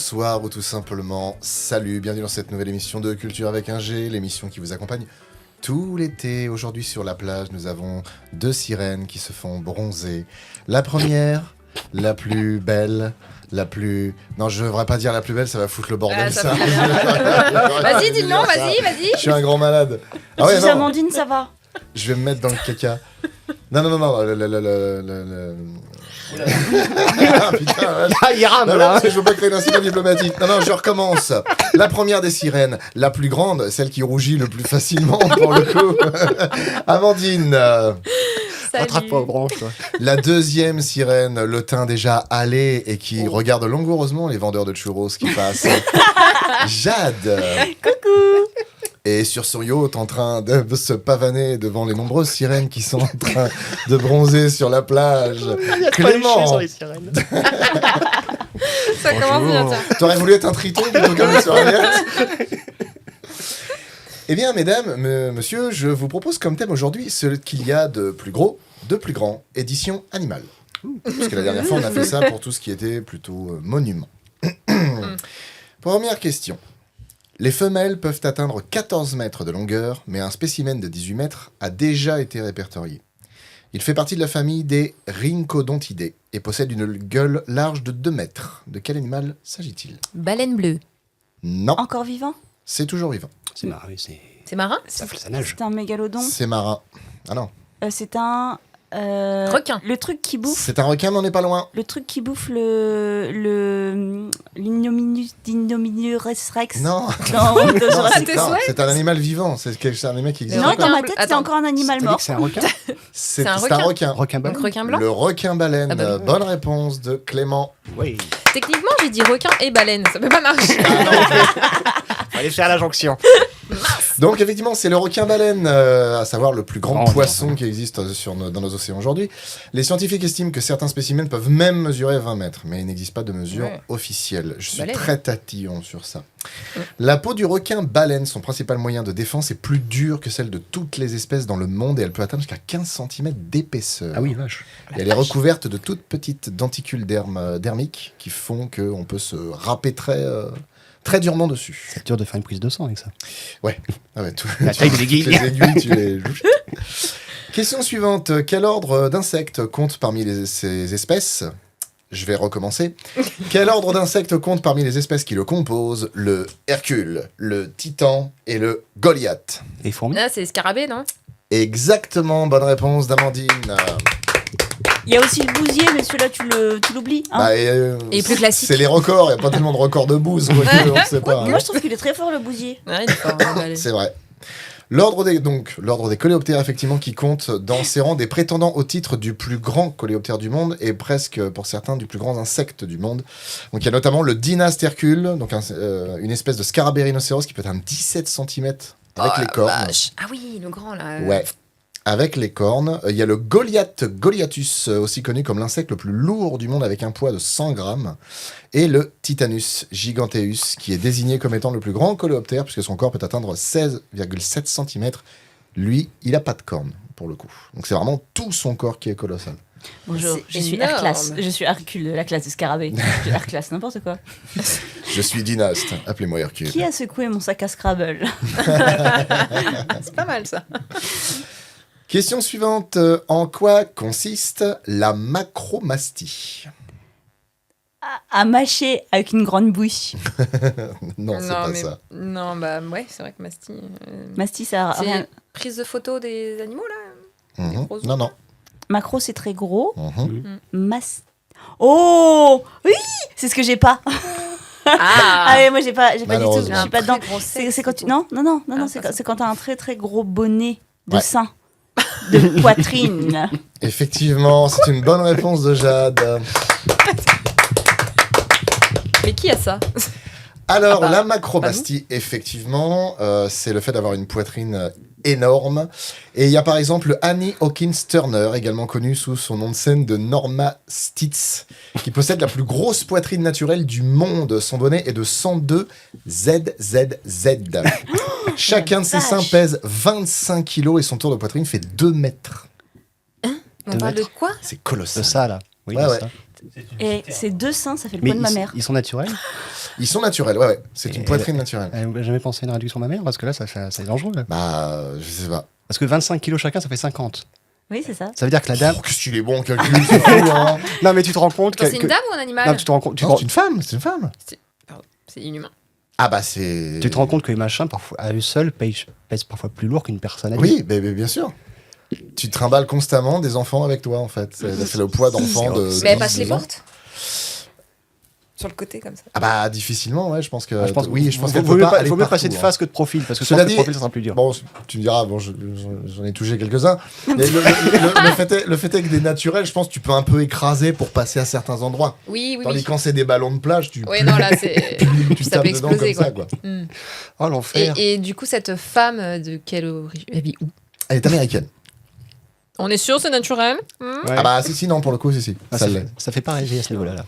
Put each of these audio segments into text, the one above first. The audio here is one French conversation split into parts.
bonsoir ou tout simplement salut, bienvenue dans cette nouvelle émission de Culture avec un G, l'émission qui vous accompagne tout l'été. Aujourd'hui sur la plage, nous avons deux sirènes qui se font bronzer. La première, la plus belle, la plus... Non, je ne devrais pas dire la plus belle, ça va foutre le bordel, ça. Vas-y, dis le nom, vas-y. Je suis un grand malade. Ah ouais, Amandine, ça va. Je vais me mettre dans le caca. Non. Ah, putain, il rame là. Je veux pas créer d'incident diplomatique. Non, je recommence. La première des sirènes, la plus grande, celle qui rougit le plus facilement pour le coup. Amandine. Attrape pas aux branches. Toi. La deuxième sirène, le teint déjà hâlé et qui regarde langoureusement les vendeurs de churros qui passent. Jade. Coucou. Et sur son yacht, en train de se pavaner devant les nombreuses sirènes qui sont en train de bronzer sur la plage. Clément. Sur les sirènes. Ça commence bien, tiens. T'aurais voulu être un triton plutôt qu'un soirée. Eh bien, mesdames, monsieur, je vous propose comme thème aujourd'hui ce qu'il y a de plus gros, de plus grand, édition animale. Parce que la dernière fois, on a fait ça pour tout ce qui était plutôt monument. Première question. Les femelles peuvent atteindre 14 mètres de longueur, mais un spécimen de 18 mètres a déjà été répertorié. Il fait partie de la famille des Rhincodontidae et possède une gueule large de 2 mètres. De quel animal s'agit-il ? Baleine bleue. Non, Encore vivant. c'est toujours vivant. C'est marrant, C'est marin ? ça nage. C'est un mégalodon. C'est marin. Ah non. C'est un... Requin. Le truc qui bouffe... C'est un requin, mais on n'est pas loin. Le truc qui bouffe l'Indominus Rex. Non. Non, tes Non, souhaits c'est un animal vivant. C'est un animal qui existe. non, requin dans ma bleu. tête, c'est Attends. encore un animal mort. C'est un requin. C'est un un requin. Requin blanc. Donc requin blanc. Le requin baleine. Ah bah oui. Bonne réponse de Clément. Oui. Techniquement, j'ai dit requin et baleine. Ça peut pas marcher. On va aller faire la jonction. Donc effectivement, c'est le requin baleine, à savoir le plus grand Oh, poisson non. qui existe dans nos océans aujourd'hui. Les scientifiques estiment que certains spécimens peuvent même mesurer 20 mètres, mais il n'existe pas de mesure officielle. Je suis Baleine. très tatillon sur ça. La peau du requin baleine, son principal moyen de défense, est plus dure que celle de toutes les espèces dans le monde et elle peut atteindre jusqu'à 15 cm d'épaisseur. Ah oui, vache. Et elle est recouverte de toutes petites denticules dermiques qui font qu'on peut se râper très durement dessus. C'est dur de faire une prise de sang avec ça. Ah ouais, La taille de l'aiguille. les aiguilles, tu les joues. Question suivante. Quel ordre d'insectes compte parmi ces espèces ? Je vais recommencer. Quel ordre d'insectes compte parmi les espèces qui le composent ? Le Hercule, le Titan et le Goliath. Et fourmis. Là, c'est scarabée, non ? Exactement, bonne réponse d'Amandine. Il y a aussi le bousier, mais celui-là, tu l'oublies. Hein. Bah, Et plus classique. C'est les records, il n'y a pas tellement de records de bouse, on ne sait pas. hein. Moi, je trouve qu'il est très fort, le bousier. Ouais, il est fort, hein, baleine. C'est vrai. L'ordre des coléoptères, effectivement, qui compte dans ses rangs des prétendants au titre du plus grand coléoptère du monde et presque, pour certains, du plus grand insecte du monde. Donc il y a notamment le Dynaste Hercule, donc une espèce de scarabée rhinocéros qui peut atteindre 17 cm avec les cornes. Vache. Ah oui, le grand, là. Ouais. Avec les cornes. Il y a le Goliathus, aussi connu comme l'insecte le plus lourd du monde avec un poids de 100 grammes. Et le Titanus giganteus, qui est désigné comme étant le plus grand coléoptère, puisque son corps peut atteindre 16,7 cm. Lui, il n'a pas de cornes, pour le coup. Donc c'est vraiment tout son corps qui est colossal. Bonjour, C'est je suis énorme. Herclas. Je suis Hercule de la classe de Scarabée. Je suis Herclas, n'importe quoi. Je suis Dynaste, appelez-moi Hercule. Qui a secoué mon sac à Scrabble ? C'est pas mal, ça. Question suivante. En quoi consiste la macromastie ? À mâcher avec une grande bouche. Non, c'est pas mais... ça. Non, bah ouais, c'est vrai que Masti... Mastie, ça a rien. C'est prise de photo des animaux, là ? Mhm. gros Non. Macro, c'est très gros. Mhm. Oh oui, c'est ce que j'ai pas. Ah, Ouais, moi j'ai pas du tout. Malheureusement. Je suis pas dedans. C'est quand tu non, Ah, c'est quand t'as un très très gros bonnet de Ouais. sein, de poitrine. Effectivement, c'est une bonne réponse de Jade. Mais qui a ça ? Alors, Ah bah, la macromastie, effectivement, c'est le fait d'avoir une poitrine énorme. Et il y a par exemple Annie Hawkins Turner, également connue sous son nom de scène de Norma Stitz, qui possède la plus grosse poitrine naturelle du monde. Son bonnet est de 102 ZZZ. Chacun de ses seins pèse 25 kilos et son tour de poitrine fait 2 mètres. On 2 parle de mètres. quoi ? C'est De colossal. ça, là. Oui, Ouais, de ouais. ça. Et ces 2 seins, ça fait le Mais poids de ma mère. ils sont naturels. Ils sont naturels, ouais. C'est une poitrine naturelle. Vous n'avez jamais pensé à une réduction mammaire parce que là, ça est dangereux. Là. Bah, je sais pas. Parce que 25 kilos chacun, ça fait 50. Oui, c'est ça. Ça veut dire que la dame. Oh, qu'est-ce qu'il est bon en calcul, c'est fou, hein. Non, mais tu te rends compte Attends, c'est une dame ou un animal? Non, tu te rends compte. Non, c'est une femme, c'est une femme. Pardon, c'est inhumain. Ah bah c'est... Tu te rends compte que les machins, parfois, à eux seuls, pèsent parfois plus lourd qu'une personne adulte. Oui, mais bien sûr. Tu trimbales constamment des enfants avec toi, en fait. C'est le poids d'enfants de... Mais elle 10, passe les 12 ans. portes sur le côté comme ça. Ah bah difficilement, ouais, je pense que... Je pense, oui, je pense qu'il qu'elle vaut peut mieux, pas aller faut mieux passer de partout, hein. face que de profil, parce que Cela sans dit- de profil, ça sera plus dur. Bon, tu me diras, bon, j'en ai touché quelques-uns. Mais le fait est que des naturels, je pense que tu peux un peu écraser pour passer à certains endroits. Oui, oui, Tandis oui. que quand c'est des ballons de plage, tu Oui, non, là, c'est... tu ça tapes peut dedans exploser, comme ça, quoi. quoi. Hmm. Oh, l'enfer. Et du coup, cette femme, de quelle origine? Elle vit où? Elle est américaine. On est sûr, c'est naturel? Ouais. Ah bah si, non, pour le coup, si. Ah, Ça ça, l'est. ça fait pas rêver à ce niveau-là. Là.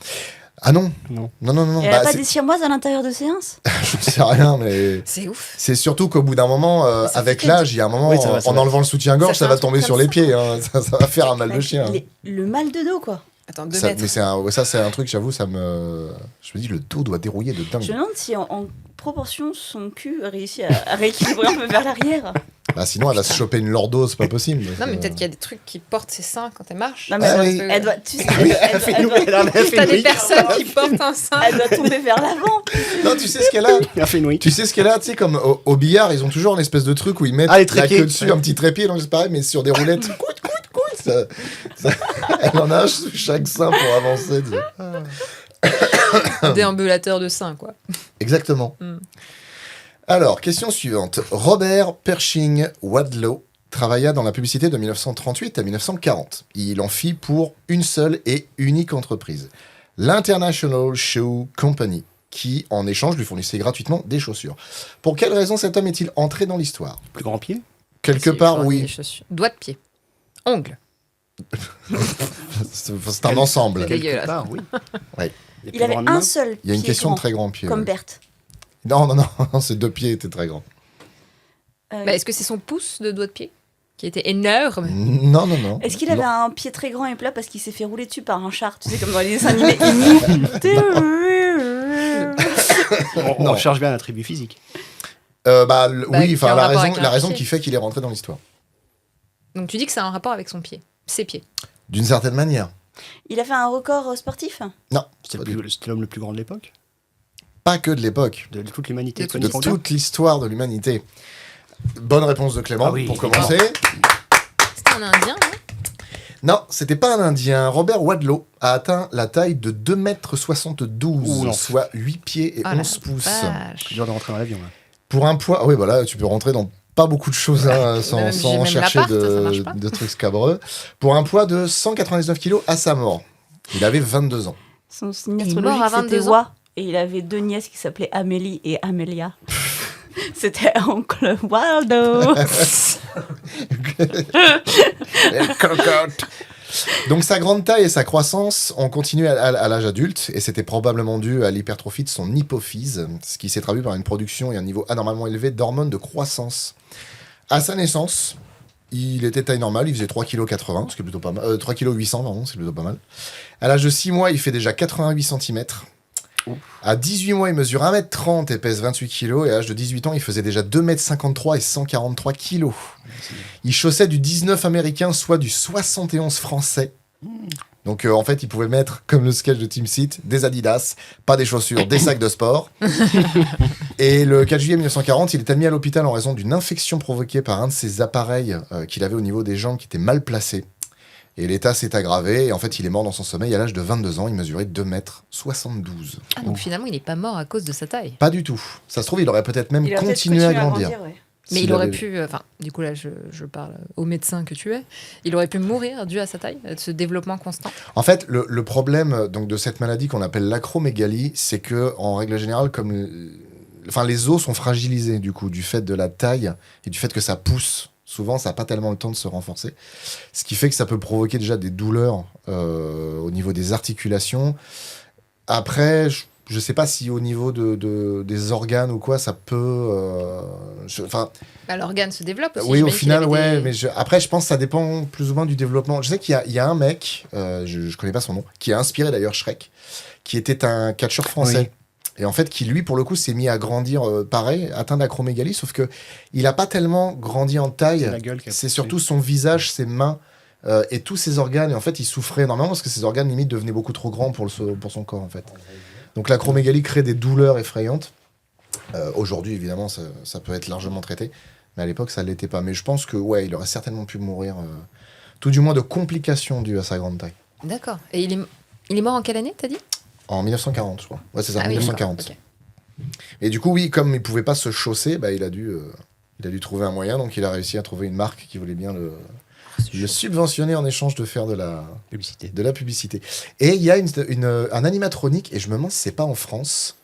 Ah non, Non. non. Et elle Bah, a pas c'est- des siamoises à l'intérieur de séances? je ne sais rien, mais... C'est ouf. C'est surtout qu'au bout d'un moment, Ça avec fait l'âge, il y a un moment, Oui, ça va, ça en va. enlevant le soutien-gorge, Ça ça fait va un truc tomber comme sur les ça. pieds. Hein. Ça va faire un mal de chien. Le mal de dos, quoi. Attends, 2 Ça, mètres. mais c'est un truc, j'avoue, ça me... Je me dis, le dos doit dérouiller de dingue. Je me demande si en proportion, son cul a réussi à rééquilibrer un peu vers l'arrière. Bah, sinon, elle va se choper une lordose, c'est pas possible. Non, mais peut-être qu'il y a des trucs qui portent ses seins quand elle marche. Non, mais Ah elle, oui. elle doit, tu sais, T'as des personnes qui portent un sein. elle doit tomber vers l'avant. Non, tu sais ce qu'elle a Il a fait une oui. Tu sais ce qu'elle a, tu sais, comme au billard, ils ont toujours une espèce de truc où ils mettent Ah, les la trépieds. queue dessus, un petit trépied, donc c'est pareil, mais sur des roulettes. Elle en a un sous chaque sein pour avancer. tu sais. Déambulateur de seins, quoi. Exactement. Mm. Alors, question suivante. Robert Pershing Wadlow travailla dans la publicité de 1938 à 1940. Il en fit pour une seule et unique entreprise, l'International Shoe Company, qui, en échange, lui fournissait gratuitement des chaussures. Pour quelle raison cet homme est-il entré dans l'histoire? Plus grand pied. Quelque Si, part, faut des oui. chaussures. Doigts de pied. Ongles. C'est un ensemble. Quelque- dégueulasse. Quelque part, oui. Ouais. Les Il plus avait grandes un mains. seul. Il y a une pied question grand, de très grand pied. Comme ouais. Berthe. Non, ces 2 pieds étaient très grands. Bah, est-ce que c'est son pouce de doigt de pied qui était énorme? Non. Est-ce qu'il Non. avait un pied très grand et plat parce qu'il s'est fait rouler dessus par un char, tu sais, comme dans les dessins animés? On recherche bien l'attribut physique. Bah, Oui, qui a enfin, un la rapport raison, avec la un raison pied. qui fait qu'il est rentré dans l'histoire. Donc tu dis que ça a un rapport avec son pied. Ses pieds. D'une certaine manière. Il a fait un record sportif? Non, C'était pas du tout. l'homme le plus grand de l'époque, Pas que de l'époque, de toute l'humanité. De toute de confondue. toute l'histoire de l'humanité. Bonne réponse de Clément, Ah oui, pour Clément. commencer. C'était un Indien, non? Non, c'était pas un Indien. Robert Wadlow a atteint la taille de 2,72 Ouh, m, non. soit 8 pieds et Ah la 11 pouces. vache. C'est dur de rentrer dans l'avion. Là. Pour un poids... Oui, voilà, tu peux rentrer dans pas beaucoup de choses hein, sans, Même- sans même chercher l'appart, ça marche pas. de trucs scabreux. Pour un poids de 199 kg à sa mort. Il avait 22 ans. Son signe Il est mort astrologique, à c'était 22 ans. Wa. Et il avait 2 nièces qui s'appelaient Amélie et Amélia. C'était oncle Waldo. Donc sa grande taille et sa croissance ont continué à l'âge adulte et c'était probablement dû à l'hypertrophie de son hypophyse, ce qui s'est traduit par une production et un niveau anormalement élevé d'hormones de croissance. À sa naissance, il était taille normale, il faisait 3,80 kg, ce qui est plutôt pas mal. 3,8 kg, pardon, c'est plutôt pas mal. À l'âge de 6 mois, il fait déjà 88 cm. À 18 mois, il mesure 1m30 et pèse 28 kg. Et à l'âge de 18 ans, il faisait déjà 2m53 et 143 kg. Il chaussait du 19 américain, soit du 71 français. Donc en fait, il pouvait mettre, comme le sketch de Team Seat, des Adidas, pas des chaussures, des sacs de sport. Et le 4 juillet 1940, il est admis à l'hôpital en raison d'une infection provoquée par un de ses appareils qu'il avait au niveau des jambes qui était mal placé. Et l'état s'est aggravé, et en fait, il est mort dans son sommeil à l'âge de 22 ans. Il mesurait 2,72 m. Ah, donc finalement, il n'est pas mort à cause de sa taille. Pas du tout. Ça se trouve, il aurait peut-être même continué à grandir. ouais. Mais S'il il aurait avait- pu, enfin, du coup là, je parle au médecin que tu es, il aurait pu mourir dû à sa taille, de ce développement constant. En fait, le problème donc, de cette maladie qu'on appelle l'acromégalie, c'est que en règle générale, les os sont fragilisés du coup, du fait de la taille et du fait que ça pousse. Souvent, ça n'a pas tellement le temps de se renforcer. Ce qui fait que ça peut provoquer déjà des douleurs au niveau des articulations. Après, Je sais pas si au niveau des organes ou quoi, ça peut. Enfin, Bah, l'organe se développe aussi. oui, au j'imagine qu'il final, avait ouais. des- Mais après, je pense que ça dépend plus ou moins du développement. Je sais qu'il y a un mec, je connais pas son nom, qui a inspiré d'ailleurs Shrek, qui était un catcheur français. Et en fait, qui lui, pour le coup, s'est mis à grandir pareil, atteint d'acromégalie, sauf que il a pas tellement grandi en taille. C'est la gueule qui a C'est poussé. surtout son visage, ses mains et tous ses organes. Et en fait, il souffrait énormément parce que ses organes, limite, devenaient beaucoup trop grands pour son corps, en fait. Donc l'acromégalie crée des douleurs effrayantes. Aujourd'hui, évidemment, ça peut être largement traité. Mais à l'époque, ça ne l'était pas. Mais je pense que, ouais, il aurait certainement pu mourir, tout du moins de complications dues à sa grande taille. D'accord. Et il est mort en quelle année, t'as dit? En 1940, je crois. Ouais, c'est ça, Ah oui, 1940. d'accord, ok. Et du coup, oui, comme il pouvait pas se chausser, bah, il a dû trouver un moyen. Donc, il a réussi à trouver une marque qui voulait bien le subventionner en échange de faire de la publicité. Et il y a un animatronique, et je me demande si c'est pas en France,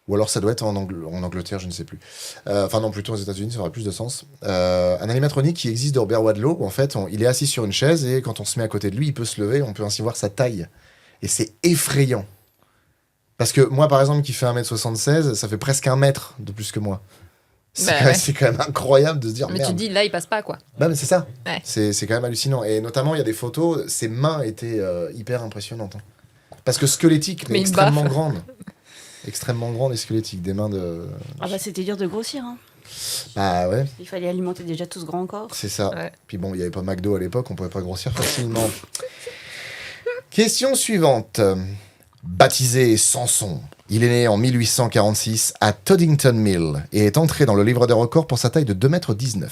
ou alors ça doit être en Angleterre, je ne sais plus. Enfin, non, plutôt aux États-Unis, ça aurait plus de sens. Un animatronique qui existe de Robert Wadlow, où en fait, il est assis sur une chaise, et quand on se met à côté de lui, il peut se lever, on peut ainsi voir sa taille. Et c'est effrayant. Parce que moi, par exemple, qui fait 1m76, ça fait presque 1 mètre de plus que moi. Bah ouais. C'est quand même incroyable de se dire, Mais merde. tu te dis, là, il passe pas, quoi. Bah, mais c'est ça. Ouais. C'est quand même hallucinant. Et notamment, il y a des photos, ses mains étaient hyper impressionnantes. Hein. Parce que squelettique, mais Mais une extrêmement baffe. grande. Extrêmement grande et squelettique. Des mains de. Ah bah c'était dur de grossir. Hein. Bah ouais, Il fallait alimenter déjà tout ce grand corps. c'est ça. Ouais. Puis bon, il n'y avait pas McDo à l'époque, on pouvait pas grossir facilement. Question suivante. Baptisé Samson, il est né en 1846 à Toddington Mill et est entré dans le livre des records pour sa taille de 2,19 m.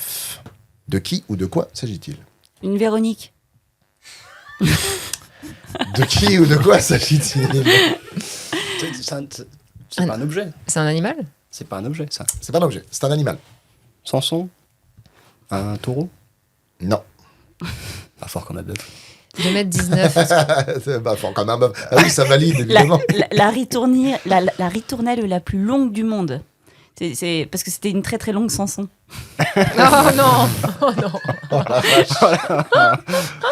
De qui ou de quoi s'agit-il? Une Véronique. De qui ou de quoi s'agit-il? C'est pas un objet. C'est un animal? C'est pas un objet, ça. C'est pas un objet, c'est un animal. Samson. Un taureau. Non. Pas fort comme un bœuf. 2,19 m. Bah, faut quand même. Ah oui, ça valide, La, évidemment. la ritournelle la plus longue du monde. C'est parce que c'était une très très longue Samson. Oh non! Oh non!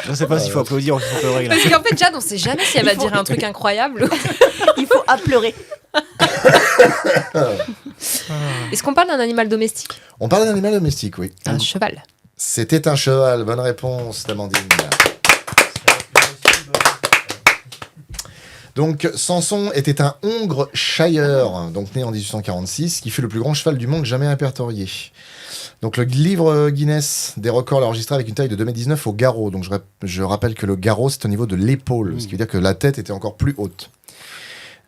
Je sais pas s'il faut applaudir ou s'il faut pleurer là. Parce qu'en fait, Jade, on sait jamais si elle va dire un truc incroyable. Il faut pleurer. Est-ce qu'on parle d'un animal domestique? On parle d'un animal domestique, oui. Un cheval. C'était un cheval. Bonne réponse, Amandine. Donc, Samson était un hongre Shire, donc né en 1846, qui fut le plus grand cheval du monde jamais répertorié. Donc, le livre Guinness des records l'a enregistré avec une taille de 2,19 m au garrot. Donc, je rappelle que le garrot, c'est au niveau de l'épaule, ce qui veut dire que la tête était encore plus haute.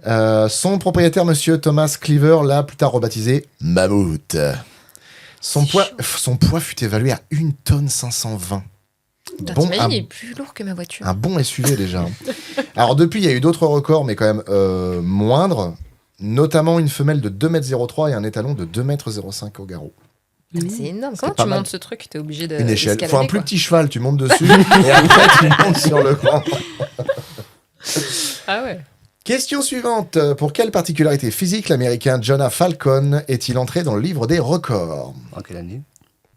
Son propriétaire, monsieur Thomas Cleaver, l'a plus tard rebaptisé Mammouth. Son poids fut évalué à 1,520 tonnes. Putain, Bon, t'imagines, un- il est plus lourd que ma voiture. Un bon SUV déjà. Hein. Alors depuis, il y a eu d'autres records, mais quand même moindres. Notamment une femelle de 2,03 m et un étalon de 2,05 m au garrot. C'est énorme. C'est Comment pas tu mal. montes ce truc? T'es obligé de. Une échelle. Faut un d'escalader, plus quoi. petit cheval, tu montes dessus et après tu montes sur le grand. Ah ouais. Question suivante. Pour quelle particularité physique l'américain Jonah Falcon est-il entré dans le livre des records? En quelle année?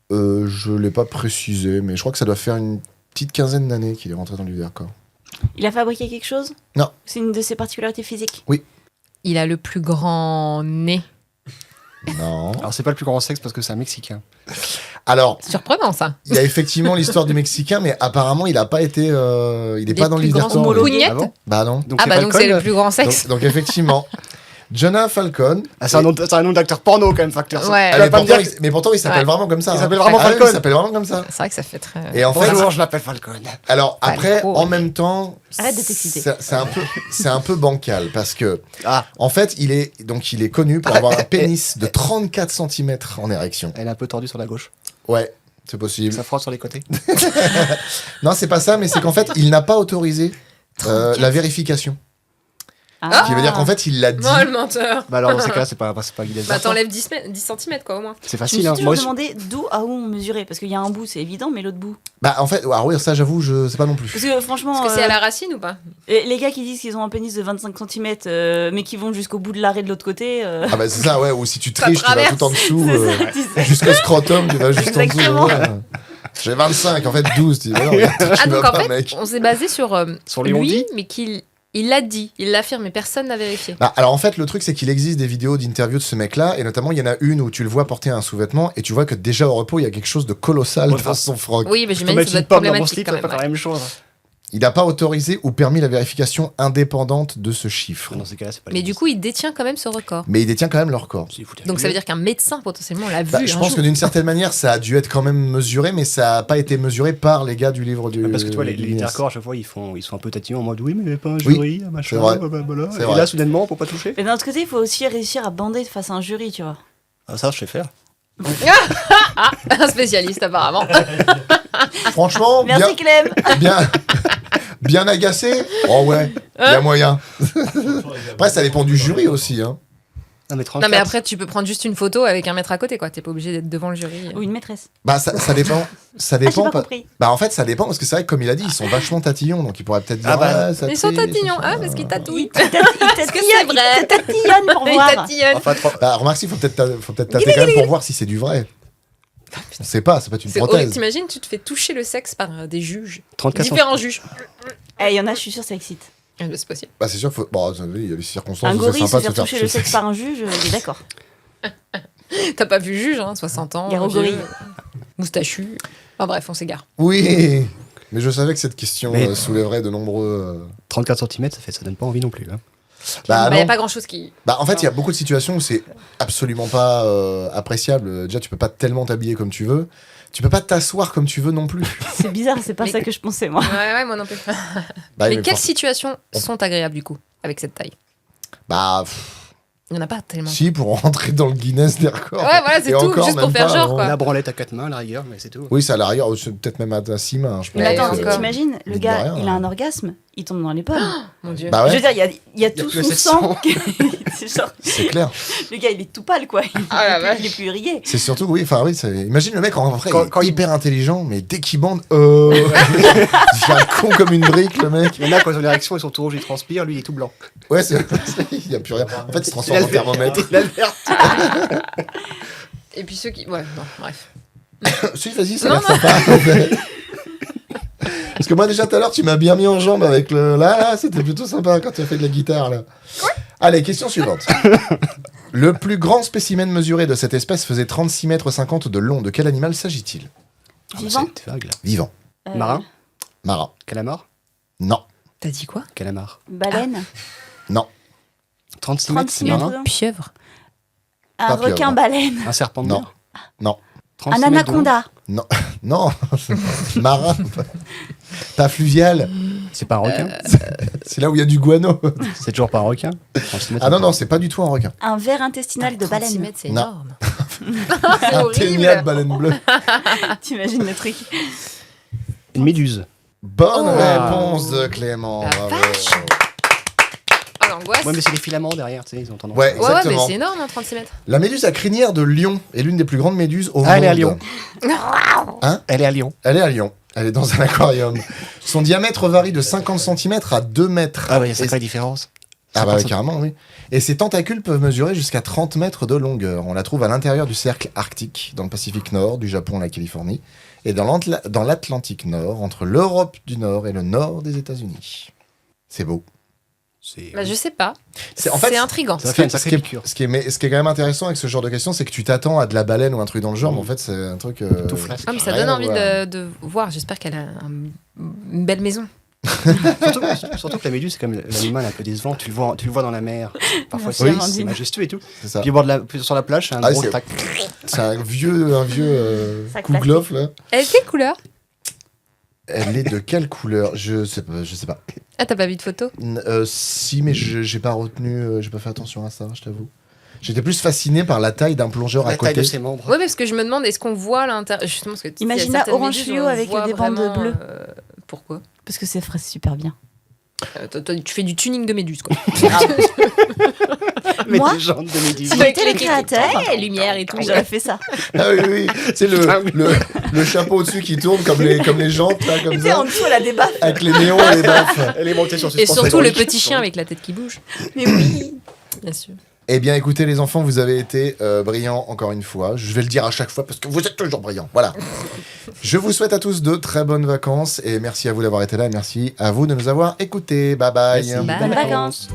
Je ne l'ai pas précisé, mais je crois que ça doit faire une petite quinzaine d'années qu'il est rentré dans le livre des records. Il a fabriqué quelque chose? Non. C'est une de ses particularités physiques. Il a le plus grand nez. Non. Alors c'est pas le plus grand sexe parce que c'est un Mexicain. Alors, Surprenant, ça. il y a effectivement l'histoire du Mexicain, mais apparemment, il n'a pas été. Il n'est Des pas dans le plus livre des grands records. lui. homologues. Ah bon? Bah non. Donc Ah c'est bah donc Falcon. c'est le plus grand sexe. Donc effectivement, Jonah Falcon. Ah, c'est un nom d'acteur porno quand même, Facteur. Ouais. Ah, Elle va pas me dire. mais pourtant, il s'appelle Ouais. vraiment comme ça. Il hein. s'appelle vraiment Ah oui, Falcon. il s'appelle vraiment comme ça. C'est vrai que ça fait très. Et en fait, Bonjour, je m'appelle Falcon. alors Pas après, trop, en ouais. même temps, Arrête de t'exciter. c'est un peu bancal parce que Ah, en fait, il est connu pour avoir un pénis de 34 cm en érection. elle est un peu tordue sur la gauche. Ouais, c'est possible. Ça frotte sur les côtés. Non, c'est pas ça, mais c'est qu'en fait, il n'a pas autorisé la vérification. Ah. Ce qui veut dire qu'en fait, il l'a dit. Oh le menteur. Bah alors dans ces cas-là, c'est pas Guy Bah t'enlèves 10 cm quoi au moins. C'est Je me facile, suis hein. toujours Moi aussi. demandé d'où à où on mesurait. Parce qu'il y a un bout, c'est évident, mais l'autre bout. Bah en fait, ah oui, ça j'avoue, je sais pas non plus. Parce que franchement, Est-ce que c'est à la racine ou pas? les gars qui disent qu'ils ont un pénis de 25 cm, mais qui vont jusqu'au bout de l'arrêt de l'autre côté. Ah bah c'est ça, ouais, ou si tu Ça triches, tu vas traverse. tout en dessous, C'est ça, tu sais. jusqu'au scrotum, tu vas juste Exactement. en dessous. Ouais. J'ai 25, en fait 12, tu dis, ouais, non, tu Ah donc vas en pas, fait, mec. on s'est basé sur Sur les lui, ondits. mais qu'il Il l'a dit, il l'affirme, mais personne n'a vérifié. Bah, alors en fait, le truc, c'est qu'il existe des vidéos d'interviews de ce mec-là, et notamment, il y en a une où tu le vois porter un sous-vêtement, et tu vois que déjà au repos, il y a quelque chose de colossal Ouais, dans son froc. Oui, mais Je peux j'imagine que mettre ça doit une être pomme dans mon problématique slip, quand ça même. va faire la même chose. Il n'a pas autorisé ou permis la vérification indépendante de ce chiffre. Dans ces cas-là, c'est pas Mais du coup, il détient quand même ce record. Mais il détient quand même le record. Donc ça veut dire qu'un médecin potentiellement l'a vu. Bah, je un pense jour. que d'une certaine manière, ça a dû être quand même mesuré, mais ça n'a pas été mesuré par les gars du livre du. Parce que toi, les du Guinness. records, à chaque fois, ils sont un peu tatillons en mode oui, mais il n'y avait pas un jury, un machin, c'est vrai. blablabla. C'est Et vrai. là, soudainement, pour pas toucher. Mais d'un autre côté, il faut aussi réussir à bander face à un jury, tu vois. Ah, ça, je sais faire. Un spécialiste apparemment. Franchement, Merci Clem. bien, bien agacé. Oh ouais, il y a moyen. Après, ça dépend du jury aussi. Hein. Non, mais 34. Non mais après tu peux prendre juste une photo avec un mètre à côté quoi. T'es pas obligé d'être devant le jury. Ou une maîtresse. Bah, ça dépend. Ça Ah, j'ai dépend. pas pas- compris. Bah, en fait, ça dépend parce que c'est vrai que, comme il a dit, ils sont vachement tatillons, donc il pourrait peut-être dire. Ah bah, ah, ça Ils sont triche, tatillons, ça. ah parce qu'ils tatouillent. Il tatillonne, vrai il tatillonne pour Ils voir. tatillonnent. Enfin, Bah, remarque, il faut peut-être tâter quand même pour voir si c'est du vrai. On sait pas, c'est pas une C'est horrible. prothèse. T'imagines, tu te fais toucher le sexe par des juges. 34 Différents juges. Eh, il y en a, je suis sûre, ça excite. C'est possible. Bah, c'est sûr qu'il faut. Bon, vous savez, il y a des circonstances Un où c'est gorille se sympa de faire se faire toucher le sexe par un juge, il est d'accord. T'as pas vu juge, hein, 60 ans. Garo vieux, gorille. Moustachu. Enfin bref, on s'égare. Oui, mais je savais que cette question Mais- soulèverait de nombreux. 34 cm, ça donne pas envie non plus. Hein. Bah, Bah, y a non. pas grand chose qui. Bah, en fait, il y a beaucoup de situations où c'est absolument pas appréciable. Déjà, tu peux pas tellement t'habiller comme tu veux. Tu peux pas t'asseoir comme tu veux non plus. C'est bizarre, c'est pas Mais- ça que je pensais, moi. Ouais, moi non plus. Bah, mais mais quelles for- situations sont agréables du coup avec cette taille? Bah, Il y en a pas tellement. si, pour rentrer dans le Guinness des records. Ouais, voilà, c'est Et tout, encore, juste pour même faire pas, genre, hein. quoi. La branlette à 4 mains, la rigueur, mais c'est tout. Oui, ça à l'arrière, c'est peut-être même à 6 mains. Je Mais Ouais, attends, encore. t'imagines, le Mine de gars, rien, il a hein. un orgasme, il tombe dans les pommes. Mon dieu. Bah Je veux ouais, dire, il y a tout plus son le sang. C'est genre, c'est clair. le gars, il est tout pâle, quoi. Ah, la vache. Il est plus irrigué. C'est surtout, oui, enfin, oui, imagine le mec en vrai, Quand il est hyper intelligent, mais dès qu'il bande, il devient con comme une brique, le mec. Il y en a, quand ils ont des réactions, ils sont tout rouges, ils transpirent, lui, il est tout blanc. Ouais, il y a plus rien. En fait, il se transforme en thermomètre. Il alerte. Et puis ceux qui. Ouais, non, bref. Si, vas-y, ça a Non, l'air sympa. Parce que moi, déjà, tout à l'heure, tu m'as bien mis en jambe avec le. Là, c'était plutôt sympa quand tu as fait de la guitare, là. Allez, question suivante. Le plus grand spécimen mesuré de cette espèce faisait 36,50 mètres de long. De quel animal s'agit-il? Vivant. C'est vague, là. Vivant. Marin, Marin. calamar, Non. T'as dit quoi? calamar. Baleine. Non. 36 mètres, 36 c'est mètres. marin. Pieuvre. Un Pas pieuvre. requin-baleine. Un serpent de Non. mer. Non. 36 Un mètres de long. anaconda. Non. Marin. Pas fluvial. C'est pas un requin. C'est là où il y a du guano. C'est toujours pas un requin. 36 mètres, Ah non, non, c'est pas du tout un requin. Un ver intestinal de 36 baleine. mètres, c'est Non. énorme. c'est Un horrible. ténia de baleine bleue. T'imagines le truc. Une méduse. Bonne Oh. réponse de Clément. La Bravo. vache. Ah, l'angoisse. Ouais, mais c'est des filaments derrière, tu sais, ils ont tendance. Ouais, Ouais, ouais, mais exactement. c'est énorme, hein, 36 mètres. La méduse à crinière de Lyon est l'une des plus grandes méduses au monde. Ah, elle est à Lyon. Hein? Elle est à Lyon. Elle est à Lyon. Elle est dans un aquarium. Son diamètre varie de 50 cm à 2 mètres. Ah, bah, il y a Et- sacrée différence. Ah bah 50 carrément, oui. Et ses tentacules peuvent mesurer jusqu'à 30 mètres de longueur. On la trouve à l'intérieur du cercle arctique, dans le Pacifique Nord, du Japon à la Californie, et dans l'Atlantique Nord, entre l'Europe du Nord et le nord des États-Unis. C'est beau. C'est. Bah, je sais pas. C'est C'est intriguant. Ça fait une sacrée piqûre. Ce qui est quand même intéressant avec ce genre de questions, c'est que tu t'attends à de la baleine ou un truc dans le genre, mais en fait, c'est un truc. Tout flasque. Ah, mais ça Rien donne à envie voir. de voir. J'espère qu'elle a une belle maison. Surtout que la méduse, c'est comme l'animal un peu décevant. Tu le vois dans la mer. Parfois, Merci, c'est Amandine. majestueux et tout. C'est ça. Puis sur la plage, c'est un Ah, gros c'est- tac. C'est un vieux Ça kouglof, là. Elle est quelle couleur? Elle est de quelle couleur? Je sais pas. Ah, t'as pas vu de photo? Si, mais j'ai pas retenu, j'ai pas fait attention à ça, je t'avoue. J'étais plus fasciné par la taille d'un plongeur à La taille côté. de ses membres. Ouais, parce que je me demande, est-ce qu'on voit l'intérieur? Justement, parce que tu sais, Imagine il y a là, certaines orange méduses, fluo on avec voit des bandes vraiment, bleues. Pourquoi? Parce que c'est ferait super bien. Toi, tu fais du tuning de méduse, quoi. Mais Moi, des gens de méduse. si j'étais le créateur, lumière et tout. j'aurais fait ça. Ah oui, oui, c'est le chapeau au-dessus qui tourne comme les jantes, là, comme Tu sais, en ça. dessous, elle a des baffes. Avec les néons et les baffes. Elle est montée sur Et surtout le petit chien avec la tête qui bouge. Mais oui. Bien sûr. Eh bien, écoutez, les enfants, vous avez été brillants encore une fois. Je vais le dire à chaque fois parce que vous êtes toujours brillants. Voilà. Je vous souhaite à tous de très bonnes vacances et merci à vous d'avoir été là et merci à vous de nous avoir écoutés. Bye bye. Merci. Bonnes vacances.